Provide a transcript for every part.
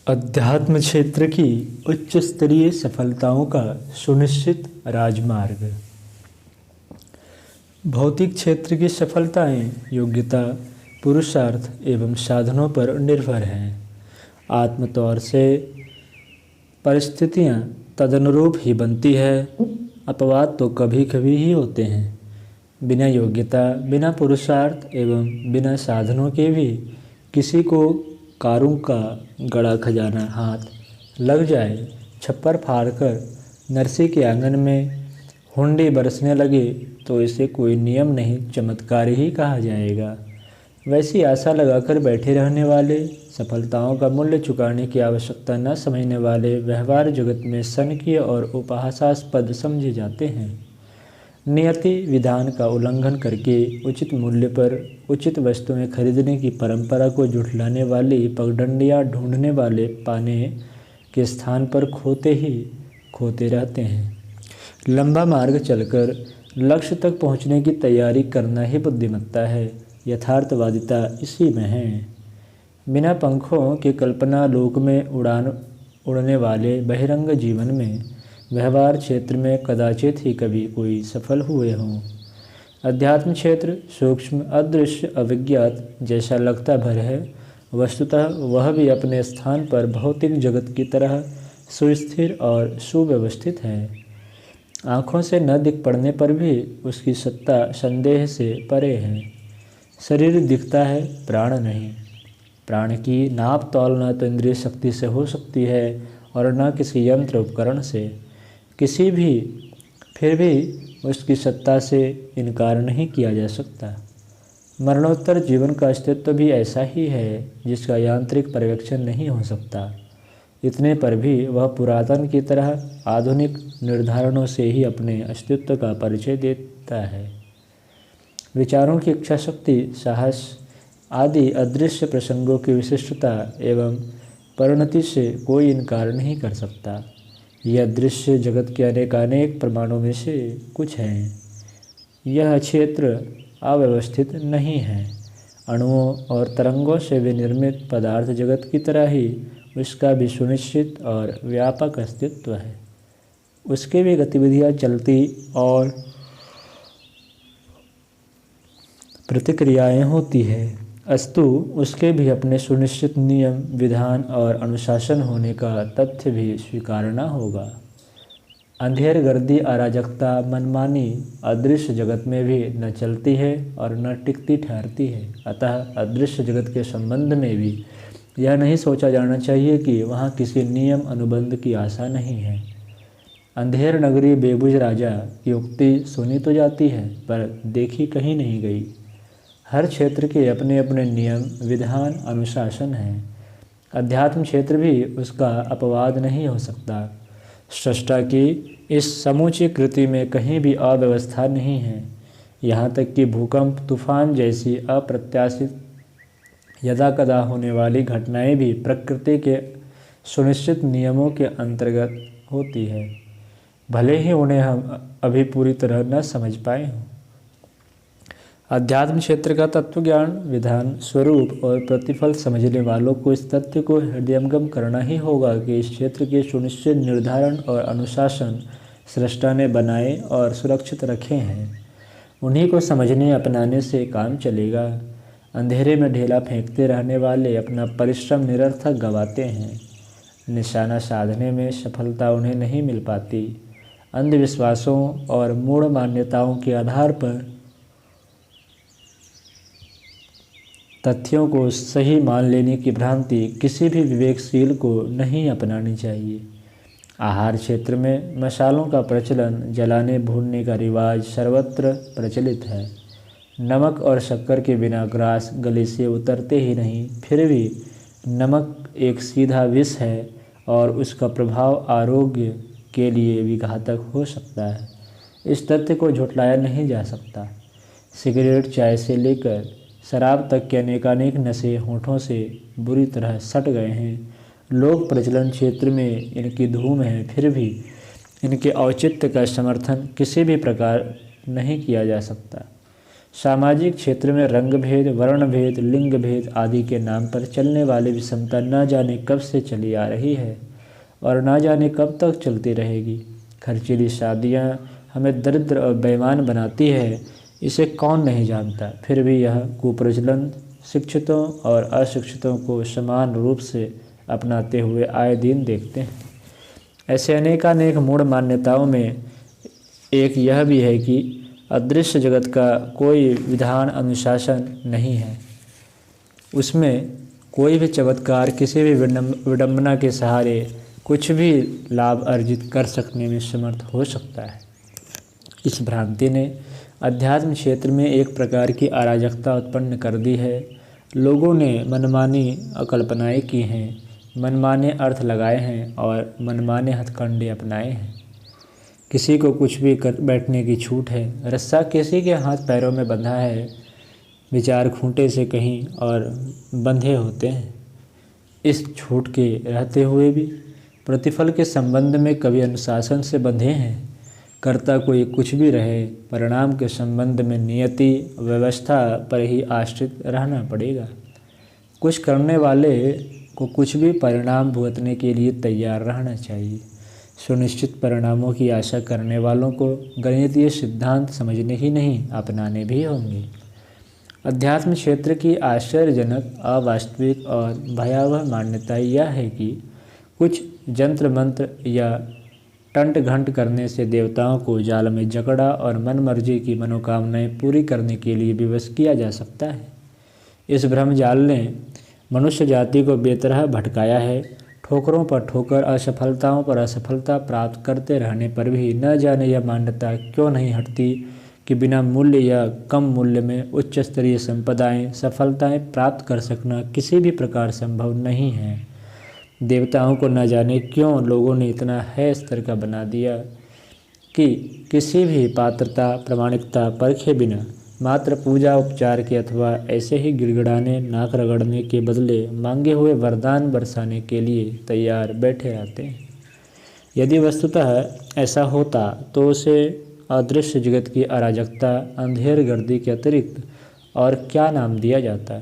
अध्यात्म क्षेत्र की उच्च स्तरीय सफलताओं का सुनिश्चित राजमार्ग। भौतिक क्षेत्र की सफलताएं योग्यता, पुरुषार्थ एवं साधनों पर निर्भर हैं। आत्म तौर से परिस्थितियां तदनुरूप ही बनती है। अपवाद तो कभी कभी ही होते हैं। बिना योग्यता, बिना पुरुषार्थ एवं बिना साधनों के भी किसी को कारों का गड़ा खजाना हाथ लग जाए, छप्पर फाड़कर नरसी के आंगन में हुंडी बरसने लगे, तो इसे कोई नियम नहीं, चमत्कार ही कहा जाएगा। वैसी आशा लगाकर बैठे रहने वाले, सफलताओं का मूल्य चुकाने की आवश्यकता न समझने वाले व्यवहार जगत में सनकीय और उपहासास्पद समझे जाते हैं। नियति विधान का उल्लंघन करके उचित मूल्य पर उचित वस्तुएं खरीदने की परंपरा को झुठलाने वाली पगडंडियां ढूंढने वाले पाने के स्थान पर खोते ही खोते रहते हैं। लंबा मार्ग चलकर लक्ष्य तक पहुंचने की तैयारी करना ही बुद्धिमत्ता है। यथार्थवादिता इसी में है। बिना पंखों के कल्पना लोक में उड़ने वाले बहिरंग जीवन में व्यवहार क्षेत्र में कदाचित ही कभी कोई सफल हुए हों। अध्यात्म क्षेत्र सूक्ष्म, अदृश्य, अविज्ञात जैसा लगता भर है, वस्तुतः वह भी अपने स्थान पर भौतिक जगत की तरह सुस्थिर और सुव्यवस्थित है। आँखों से न दिख पड़ने पर भी उसकी सत्ता संदेह से परे है। शरीर दिखता है, प्राण नहीं। प्राण की नाप तौल न तो इंद्रिय शक्ति से हो सकती है और न किसी यंत्र उपकरण से। फिर भी उसकी सत्ता से इनकार नहीं किया जा सकता। मरणोत्तर जीवन का अस्तित्व भी ऐसा ही है जिसका यांत्रिक पर्यवेक्षण नहीं हो सकता। इतने पर भी वह पुरातन की तरह आधुनिक निर्धारणों से ही अपने अस्तित्व का परिचय देता है। विचारों की इच्छा शक्ति, साहस आदि अदृश्य प्रसंगों की विशिष्टता एवं परिणति से कोई इनकार नहीं कर सकता। यह दृश्य जगत के अनेकानेक प्रमाणों में से कुछ हैं। यह क्षेत्र अव्यवस्थित नहीं है। अणुओं और तरंगों से विनिर्मित पदार्थ जगत की तरह ही उसका भी सुनिश्चित और व्यापक अस्तित्व है। उसकी भी गतिविधियाँ चलती और प्रतिक्रियाएं होती है, अस्तु उसके भी अपने सुनिश्चित नियम, विधान और अनुशासन होने का तथ्य भी स्वीकारना होगा। अंधेर गर्दी, अराजकता, मनमानी अदृश्य जगत में भी न चलती है और न टिकती ठहरती है। अतः अदृश्य जगत के संबंध में भी यह नहीं सोचा जाना चाहिए कि वहाँ किसी नियम अनुबंध की आशा नहीं है। अंधेर नगरी बेबुझ राजा की उक्ति सुनी तो जाती है, पर देखी कहीं नहीं गई। हर क्षेत्र के अपने अपने नियम, विधान, अनुशासन हैं। अध्यात्म क्षेत्र भी उसका अपवाद नहीं हो सकता। सृष्टा की इस समूची कृति में कहीं भी अव्यवस्था नहीं है। यहाँ तक कि भूकंप, तूफान जैसी अप्रत्याशित यदाकदा होने वाली घटनाएं भी प्रकृति के सुनिश्चित नियमों के अंतर्गत होती है, भले ही उन्हें हम अभी पूरी तरह न समझ पाए हों। अध्यात्म क्षेत्र का तत्वज्ञान, विधान, स्वरूप और प्रतिफल समझने वालों को इस तथ्य को हृदयंगम करना ही होगा कि इस क्षेत्र के सुनिश्चित निर्धारण और अनुशासन सृष्टा ने बनाए और सुरक्षित रखे हैं। उन्हीं को समझने अपनाने से काम चलेगा। अंधेरे में ढेला फेंकते रहने वाले अपना परिश्रम निरर्थक गंवाते हैं। निशाना साधने में सफलता उन्हें नहीं मिल पाती। अंधविश्वासों और मूढ़ मान्यताओं के आधार पर तथ्यों को सही मान लेने की भ्रांति किसी भी विवेकशील को नहीं अपनानी चाहिए। आहार क्षेत्र में मसालों का प्रचलन, जलाने भूनने का रिवाज सर्वत्र प्रचलित है। नमक और शक्कर के बिना ग्रास गले से उतरते ही नहीं। फिर भी नमक एक सीधा विष है और उसका प्रभाव आरोग्य के लिए भी घातक हो सकता है। इस तथ्य को झुठलाया नहीं जा सकता। सिगरेट, चाय से लेकर शराब तक के अनेकानेक नशे होठों से बुरी तरह सट गए हैं। लोक प्रचलन क्षेत्र में इनकी धूम है, फिर भी इनके औचित्य का समर्थन किसी भी प्रकार नहीं किया जा सकता। सामाजिक क्षेत्र में रंग भेद, वर्ण भेद, लिंग भेद आदि के नाम पर चलने वाली विषमता न जाने कब से चली आ रही है और न जाने कब तक चलती रहेगी। खर्चीली शादियाँ हमें दरिद्र और बेईमान बनाती है, इसे कौन नहीं जानता। फिर भी यह कुप्रचलन शिक्षितों और अशिक्षितों को समान रूप से अपनाते हुए आए दिन देखते हैं। ऐसे अनेकानेक मूढ़ मान्यताओं में एक यह भी है कि अदृश्य जगत का कोई विधान अनुशासन नहीं है। उसमें कोई भी चमत्कार किसी भी विडंबना के सहारे कुछ भी लाभ अर्जित कर सकने में समर्थ हो सकता है। इस भ्रांति ने अध्यात्म क्षेत्र में एक प्रकार की अराजकता उत्पन्न कर दी है। लोगों ने मनमानी कल्पनाएँ की हैं, मनमाने अर्थ लगाए हैं और मनमाने हथकंडे अपनाए हैं। किसी को कुछ भी कर बैठने की छूट है, रस्सा किसी के हाथ पैरों में बंधा है, विचार खूंटे से कहीं और बंधे होते हैं। इस छूट के रहते हुए भी प्रतिफल के संबंध में कभी अनुशासन से बंधे हैं। कर्ता कोई कुछ भी रहे, परिणाम के संबंध में नियति व्यवस्था पर ही आश्रित रहना पड़ेगा। कुछ करने वाले को कुछ भी परिणाम भुगतने के लिए तैयार रहना चाहिए। सुनिश्चित परिणामों की आशा करने वालों को गणितीय सिद्धांत समझने ही नहीं, अपनाने भी होंगे। अध्यात्म क्षेत्र की आश्चर्यजनक, अवास्तविक और भयावह मान्यता यह है कि कुछ जंत्र मंत्र या टंट घंट करने से देवताओं को जाल में जकड़ा और मनमर्जी की मनोकामनाएं पूरी करने के लिए विवश किया जा सकता है। इस भ्रमजाल ने मनुष्य जाति को बेतरह भटकाया है। ठोकरों पर ठोकर, असफलताओं पर असफलता प्राप्त करते रहने पर भी न जाने यह मान्यता क्यों नहीं हटती कि बिना मूल्य या कम मूल्य में उच्च स्तरीय संपदाएं, सफलताएं प्राप्त कर सकना किसी भी प्रकार संभव नहीं है। देवताओं को न जाने क्यों लोगों ने इतना है स्तर का बना दिया कि किसी भी पात्रता, प्रामाणिकता परखे बिना मात्र पूजा उपचार के अथवा ऐसे ही गिड़गिड़ाने, नाक रगड़ने के बदले मांगे हुए वरदान बरसाने के लिए तैयार बैठे रहते हैं। यदि वस्तुतः ऐसा होता तो उसे अदृश्य जगत की अराजकता, अंधेर गर्दी के अतिरिक्त और क्या नाम दिया जाता,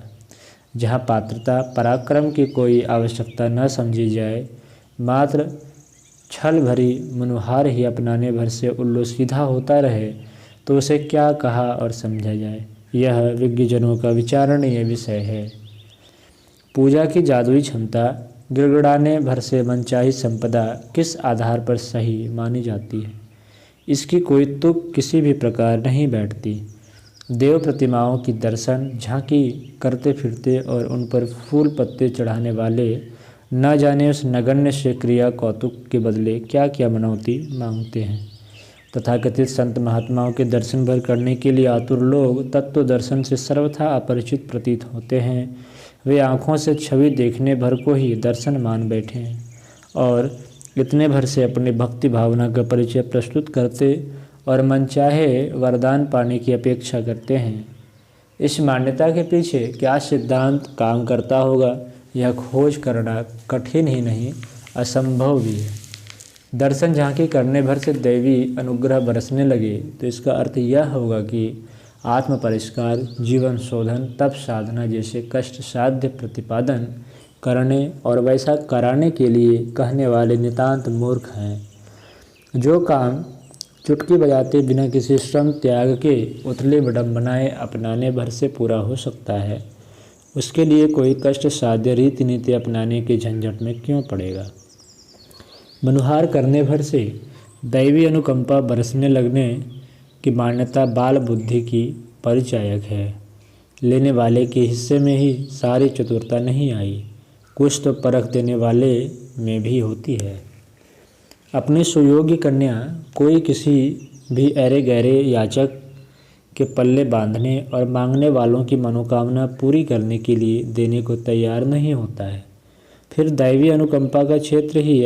जहाँ पात्रता, पराक्रम की कोई आवश्यकता न समझी जाए, मात्र छल भरी मनुहार ही अपनाने भर से उल्लू सीधा होता रहे, तो उसे क्या कहा और समझा जाए। यह विज्ञजनों का विचारणीय विषय है। पूजा की जादुई क्षमता, गिड़गिड़ाने भर से मनचाही संपदा किस आधार पर सही मानी जाती है, इसकी कोई तुक किसी भी प्रकार नहीं बैठती। देव प्रतिमाओं की दर्शन झांकी करते फिरते और उन पर फूल पत्ते चढ़ाने वाले न जाने उस नगण्य से क्रिया कौतुक के बदले क्या क्या मनौती मांगते हैं। तथाकथित संत महात्माओं के दर्शन भर करने के लिए आतुर लोग तत्व दर्शन से सर्वथा अपरिचित प्रतीत होते हैं। वे आँखों से छवि देखने भर को ही दर्शन मान बैठे हैं और इतने भर से अपनी भक्ति भावना का परिचय प्रस्तुत करते और मनचाहे वरदान पाने की अपेक्षा करते हैं। इस मान्यता के पीछे क्या सिद्धांत काम करता होगा, यह खोज करना कठिन ही नहीं, असंभव भी है। दर्शन झांकी करने भर से दैवी अनुग्रह बरसने लगे तो इसका अर्थ यह होगा कि आत्म परिष्कार, जीवन शोधन, तप साधना जैसे कष्ट साध्य प्रतिपादन करने और वैसा कराने के लिए कहने वाले नितांत मूर्ख हैं। जो काम चुटकी बजाते बिना किसी श्रम त्याग के उथले विडंबनाएं अपनाने भर से पूरा हो सकता है, उसके लिए कोई कष्ट साध्य रीति नीति अपनाने के झंझट में क्यों पड़ेगा। मनुहार करने भर से दैवी अनुकंपा बरसने लगने की मान्यता बाल बुद्धि की परिचायक है। लेने वाले के हिस्से में ही सारी चतुरता नहीं आई, कुछ तो परख देने वाले में भी होती है। अपनी सुयोग्य कन्या कोई किसी भी ऐरे गहरे याचक के पल्ले बांधने और मांगने वालों की मनोकामना पूरी करने के लिए देने को तैयार नहीं होता है। फिर दैवी अनुकंपा का क्षेत्र ही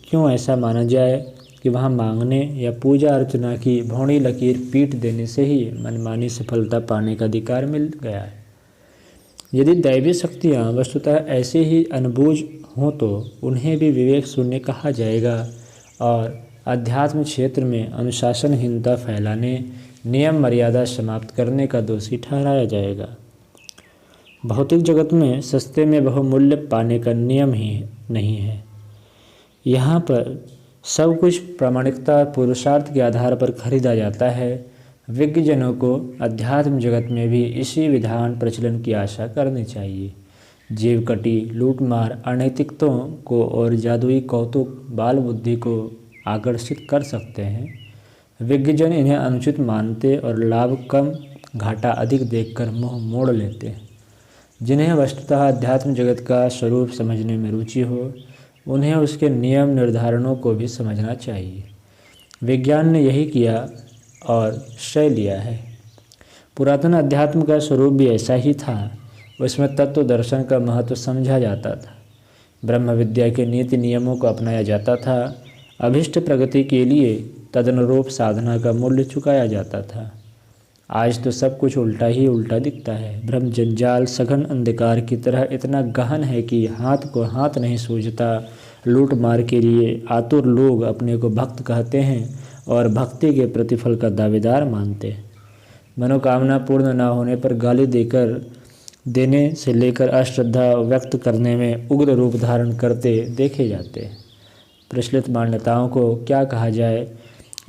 क्यों ऐसा माना जाए कि वहाँ मांगने या पूजा अर्चना की भौड़ी लकीर पीट देने से ही मनमानी सफलता पाने का अधिकार मिल गया है। यदि दैवी शक्तियाँ वस्तुतः ऐसे ही अनबूझ हों तो उन्हें भी विवेक शून्य कहा जाएगा और अध्यात्म क्षेत्र में अनुशासनहीनता फैलाने नियम मर्यादा समाप्त करने का दोषी ठहराया जाएगा। भौतिक जगत में सस्ते में बहुमूल्य पाने का नियम ही नहीं है। यहाँ पर सब कुछ प्रामाणिकता और पुरुषार्थ के आधार पर खरीदा जाता है। विज्ञजनों को अध्यात्म जगत में भी इसी विधान प्रचलन की आशा करनी चाहिए। जीवकटी, लूटमार, अनैतिकताओं को और जादुई कौतुक बाल बुद्धि को आकर्षित कर सकते हैं। विज्ञजन इन्हें अनुचित मानते और लाभ कम घाटा अधिक देखकर मुंह मोड़ लेते हैं। जिन्हें वस्तुतः अध्यात्म जगत का स्वरूप समझने में रुचि हो, उन्हें उसके नियम निर्धारणों को भी समझना चाहिए। विज्ञान ने यही किया और श्रेय लिया है। पुरातन अध्यात्म का स्वरूप भी ऐसा ही था। उसमें तत्व दर्शन का महत्व समझा जाता था। ब्रह्म विद्या के नीति नियमों को अपनाया जाता था। अभिष्ट प्रगति के लिए तदनुरूप साधना का मूल्य चुकाया जाता था। आज तो सब कुछ उल्टा ही उल्टा दिखता है। ब्रह्म जंजाल सघन अंधकार की तरह इतना गहन है कि हाथ को हाथ नहीं सूझता। लूट मार के लिए आतुर लोग अपने को भक्त कहते हैं और भक्ति के प्रतिफल का दावेदार मानते हैं। मनोकामना पूर्ण न होने पर गाली देने से लेकर अश्रद्धा व्यक्त करने में उग्र रूप धारण करते देखे जाते हैं। प्रचलित मान्यताओं को क्या कहा जाए,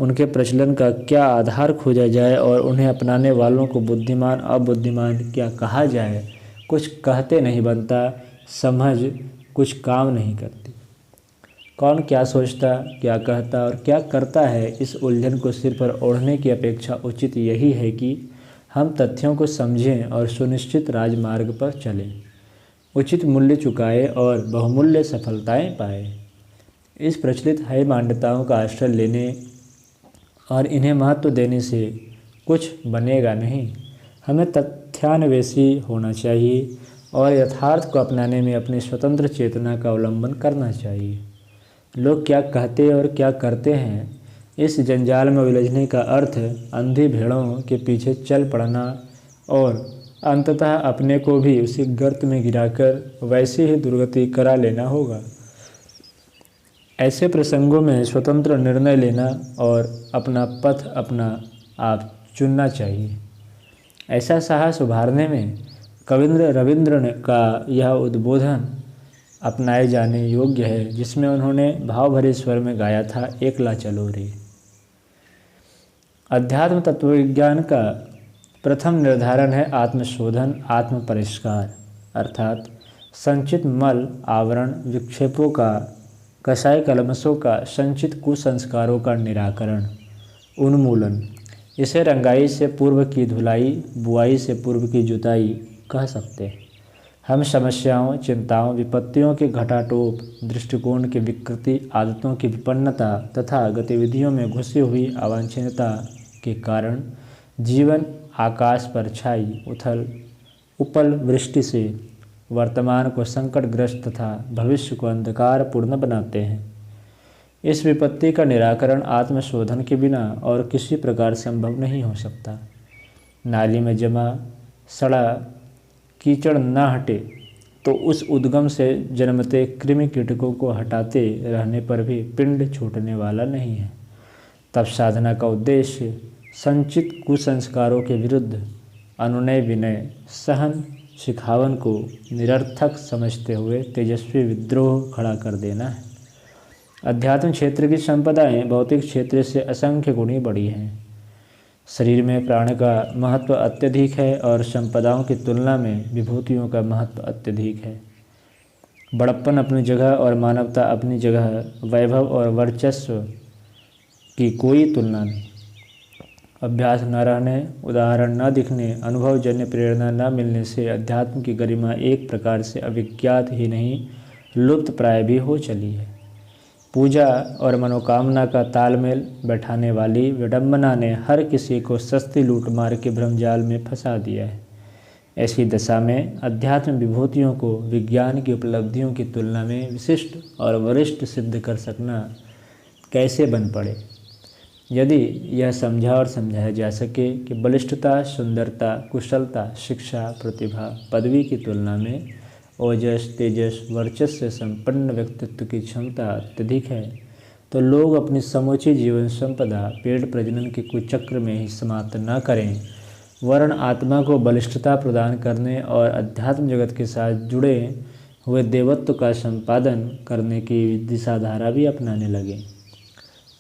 उनके प्रचलन का क्या आधार खोजा जाए और उन्हें अपनाने वालों को बुद्धिमान अबुद्धिमान क्या कहा जाए, कुछ कहते नहीं बनता। समझ कुछ काम नहीं करती। कौन क्या सोचता, क्या कहता और क्या करता है, इस उलझन को सिर पर ओढ़ने की अपेक्षा उचित यही है कि हम तथ्यों को समझें और सुनिश्चित राजमार्ग पर चलें, उचित मूल्य चुकाएं और बहुमूल्य सफलताएं पाएं। इस प्रचलित है मान्यताओं का आश्रय लेने और इन्हें महत्व देने से कुछ बनेगा नहीं। हमें तथ्यान्वेषी होना चाहिए और यथार्थ को अपनाने में अपनी स्वतंत्र चेतना का अवलंबन करना चाहिए। लोग क्या कहते और क्या करते हैं, इस जंजाल में उलझने का अर्थ अंधी भेड़ों के पीछे चल पड़ना और अंततः अपने को भी उसी गर्त में गिराकर वैसी ही दुर्गति करा लेना होगा। ऐसे प्रसंगों में स्वतंत्र निर्णय लेना और अपना पथ अपना आप चुनना चाहिए। ऐसा साहस उभारने में कविंद्र रविंद्र का यह उद्बोधन अपनाए जाने योग्य है, जिसमें उन्होंने भाव भरे स्वर में गाया था, एकला चलो रे। अध्यात्म तत्वविज्ञान का प्रथम निर्धारण है आत्मशोधन, आत्म परिष्कार, अर्थात संचित मल आवरण विक्षेपों का, कसाय कलमशों का, संचित कुसंस्कारों का निराकरण, उन्मूलन। इसे रंगाई से पूर्व की धुलाई, बुआई से पूर्व की जुताई कह सकते हैं। हम समस्याओं, चिंताओं, विपत्तियों के घटाटोप, दृष्टिकोण की विकृति, आदतों की विपन्नता तथा गतिविधियों में घुसी हुई अवांछनीयता के कारण जीवन आकाश पर छाई उपल वृष्टि से वर्तमान को संकटग्रस्त तथा भविष्य को अंधकारपूर्ण बनाते हैं। इस विपत्ति का निराकरण आत्मशोधन के बिना और किसी प्रकार संभव नहीं हो सकता। नाली में जमा सड़ा कीचड़ न हटे तो उस उद्गम से जन्मते कृमि कीटकों को हटाते रहने पर भी पिंड छूटने वाला नहीं है। तब साधना का उद्देश्य संचित कुसंस्कारों के विरुद्ध अनुनय विनय सहन शिखावन को निरर्थक समझते हुए तेजस्वी विद्रोह खड़ा कर देना है। अध्यात्म क्षेत्र की संपदाएं भौतिक क्षेत्र से असंख्य गुणी बड़ी हैं। शरीर में प्राण का महत्व अत्यधिक है और संपदाओं की तुलना में विभूतियों का महत्व अत्यधिक है। बड़प्पन अपनी जगह और मानवता अपनी जगह, वैभव और वर्चस्व की कोई तुलना नहीं। अभ्यास न रहने, उदाहरण न दिखने, अनुभवजन्य प्रेरणा न मिलने से अध्यात्म की गरिमा एक प्रकार से अविज्ञात ही नहीं, लुप्त प्राय भी हो चली है। पूजा और मनोकामना का तालमेल बैठाने वाली विडंबना ने हर किसी को सस्ती लूटमार के भ्रमजाल में फंसा दिया है। ऐसी दशा में अध्यात्म विभूतियों को विज्ञान की उपलब्धियों की तुलना में विशिष्ट और वरिष्ठ सिद्ध कर सकना कैसे बन पड़े। यदि यह समझा और समझाया जा सके कि बलिष्ठता, सुंदरता, कुशलता, शिक्षा, प्रतिभा, पदवी की तुलना में ओजस, तेजस, वर्चस्व से संपन्न व्यक्तित्व की क्षमता अत्यधिक है, तो लोग अपनी समूची जीवन संपदा पेड़ प्रजनन के कुचक्र में ही समाप्त न करें, वरन आत्मा को बलिष्ठता प्रदान करने और अध्यात्म जगत के साथ जुड़े हुए देवत्व का संपादन करने की दिशाधारा भी अपनाने लगें।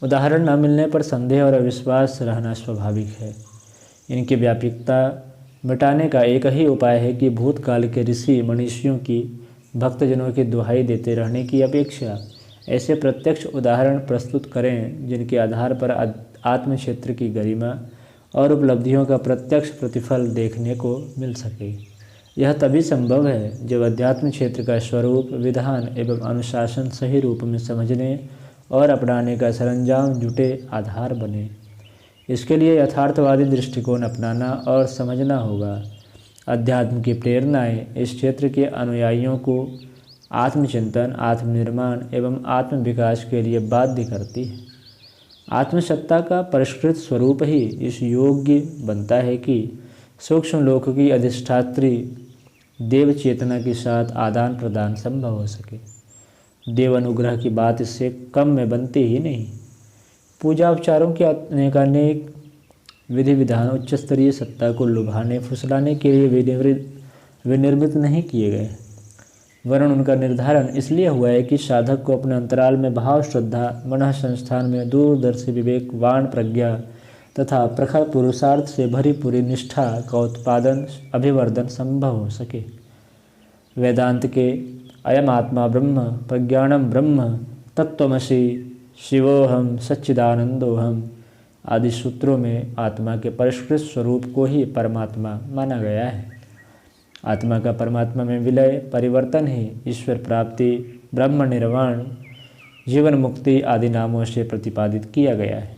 उदाहरण न मिलने पर संदेह और अविश्वास रहना स्वाभाविक है। इनकी व्यापकता मिटाने का एक ही उपाय है कि भूतकाल के ऋषि मनीषियों की भक्तजनों की दुहाई देते रहने की अपेक्षा ऐसे प्रत्यक्ष उदाहरण प्रस्तुत करें जिनके आधार पर आत्म क्षेत्र की गरिमा और उपलब्धियों का प्रत्यक्ष प्रतिफल देखने को मिल सके। यह तभी संभव है जब अध्यात्म क्षेत्र का स्वरूप, विधान एवं अनुशासन सही रूप में समझने और अपनाने का सरंजाम जुटे आधार बने। इसके लिए यथार्थवादी दृष्टिकोण अपनाना और समझना होगा। अध्यात्म की प्रेरणाएं इस क्षेत्र के अनुयायियों को आत्मचिंतन, आत्मनिर्माण एवं आत्म विकास के लिए बाध्य करती है। आत्मसत्ता का परिष्कृत स्वरूप ही इस योग्य बनता है कि सूक्ष्म लोक की अधिष्ठात्री देव चेतना के साथ आदान प्रदान संभव हो सके। देव अनुग्रह की बात इससे कम में बनती ही नहीं। पूजा उपचारों के अनेकानेक विधि विधान उच्च स्तरीय सत्ता को लुभाने फुसलाने के लिए विनिर्मित नहीं किए गए, वरन उनका निर्धारण इसलिए हुआ है कि साधक को अपने अंतराल में भाव, श्रद्धा, मन संस्थान में दूरदर्शी विवेकवान प्रज्ञा तथा प्रखर पुरुषार्थ से भरी पूरी निष्ठा का उत्पादन, अभिवर्धन संभव हो सके। वेदांत के अयम आत्मा ब्रह्म, प्रज्ञानम ब्रह्म, तत्त्वमसि, शिवोहम, सच्चिदानंदोहम आदि सूत्रों में आत्मा के परिष्कृत स्वरूप को ही परमात्मा माना गया है। आत्मा का परमात्मा में विलय, परिवर्तन ही ईश्वर प्राप्ति, ब्रह्म निर्वाण, जीवन मुक्ति आदि नामों से प्रतिपादित किया गया है।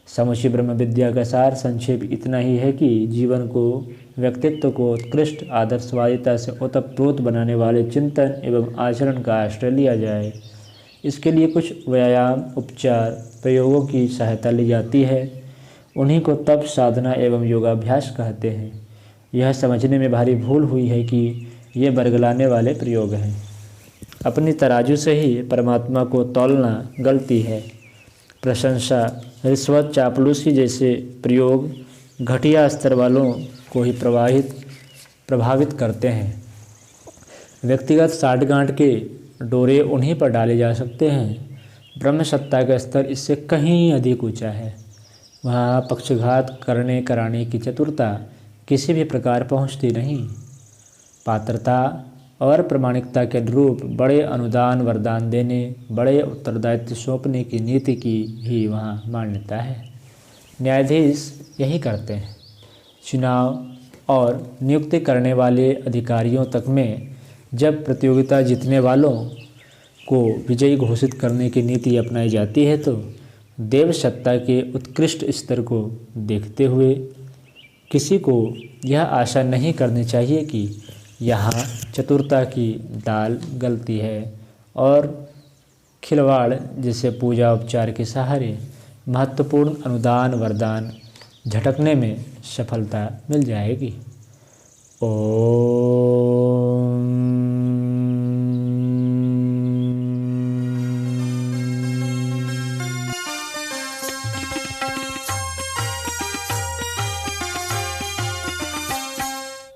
समुची ब्रह्म विद्या का सार संक्षेप इतना ही है कि जीवन को, व्यक्तित्व को उत्कृष्ट आदर्शवादिता से ओतप्रोत बनाने वाले चिंतन एवं आचरण का आश्रय लिया जाए। इसके लिए कुछ व्यायाम, उपचार, प्रयोगों की सहायता ली जाती है। उन्हीं को तप, साधना एवं योगाभ्यास कहते हैं। यह समझने में भारी भूल हुई है कि ये बरगलाने वाले प्रयोग हैं। अपनी तराजू से ही परमात्मा को तौलना गलती है। प्रशंसा, रिश्वत, चापलूसी जैसे प्रयोग घटिया स्तर वालों को ही प्रभावित करते हैं। व्यक्तिगत साठगांठ के डोरे उन्हीं पर डाले जा सकते हैं। ब्रह्म सत्ता का स्तर इससे कहीं अधिक ऊंचा है। वहाँ पक्षघात कराने की चतुरता किसी भी प्रकार पहुँचती नहीं। पात्रता और प्रामाणिकता के अनुरूप बड़े अनुदान वरदान देने, बड़े उत्तरदायित्व सौंपने की नीति की ही वहाँ मान्यता है। न्यायाधीश यही करते हैं। चुनाव और नियुक्ति करने वाले अधिकारियों तक में जब प्रतियोगिता जीतने वालों को विजयी घोषित करने की नीति अपनाई जाती है तो देव सत्ता के उत्कृष्ट स्तर को देखते हुए किसी को यह आशा नहीं करनी चाहिए कि यहाँ चतुरता की दाल गलती है और खिलवाड़ जैसे पूजा उपचार के सहारे महत्वपूर्ण अनुदान वरदान झटकने में सफलता मिल जाएगी।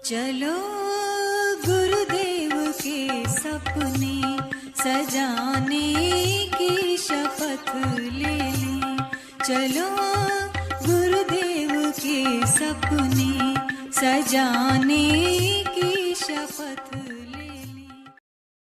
चलो गुरुदेव के सपने सजाने की शपथ ले लें। चलो गुरुदेव के सपने सजाने